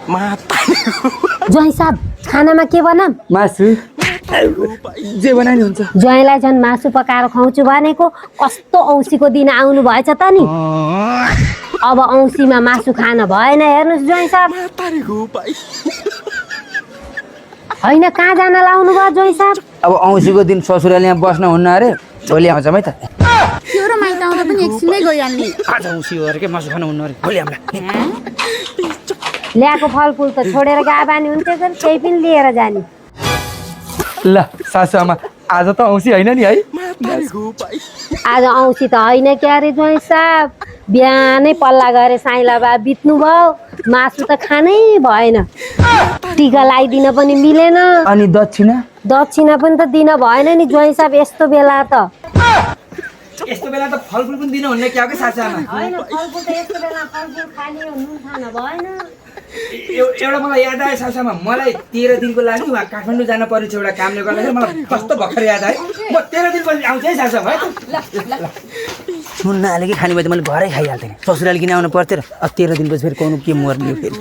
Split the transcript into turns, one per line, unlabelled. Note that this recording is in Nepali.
ज्वाइँ साहब खानामा के बनाम?
मासु जे बनाए नि हुन्छ।
ज्वाइँलाई झन् मासु पकाएर खुवाउँछु भनेको कस्तो औँसीको दिन आउनु भएछ त नि। अब औँसीमा मासु खान भएन हेर्नुहोस् ज्वाइँ साहब। होइन कहाँ जान लाउनु भयो ज्वाइँ साहब?
अब औँसीको दिन ससुराले यहाँ बस्न हुन्न अरे, भोलि आउँछ है त।
त्यो र माइत आउँदा पनि एकछिनमै गइहाल्ने।
आज औँसी हो अरे के मासु खानु हुन्न अरे, भोलि आउँला।
ल्याएको फलफुल त छोडेर गए बानी हुन्थ्यो तर केही पनि लिएर जाने।
ल सासुआमा आज त औँसी होइन नि है?
आज औँसी त होइन क्या अरे ज्वाइँ साहब। बिहानै पल्ला गएर साइला बा बित्नु भयो, मासु त खानै भएन। टिका लगाइदिन पनि मिलेन,
अनि दक्षिणा?
दक्षिणा पनि त दिन भएन नि ज्वाइँ साहब। यस्तो बेला त
यस्तो बेला त फलफुल पनि दिनु हुन्न क्या के सासुआमा?
होइन, फलफुल त यस्तो बेला फलफुल खाने हो, नुन खान भएन।
एउटा मलाई याद आयो सासुआमा, मलाई 13 दिनको लागि उहाँ काठमाडौँ जान पर्ने छ एउटा कामले गर्दाखेरि। मलाई कस्तो भर्खर याद आयो, म 13 दिनपछि आउँछु है सासुआमा है। नुन नहालेकै खाने भए त मैले घरै खाइहाल्थेँ, ससुराले किन आउनु पर्थ्यो र? अब 13 दिनपछि फेरि कौनु के मर्ने हो फेरि।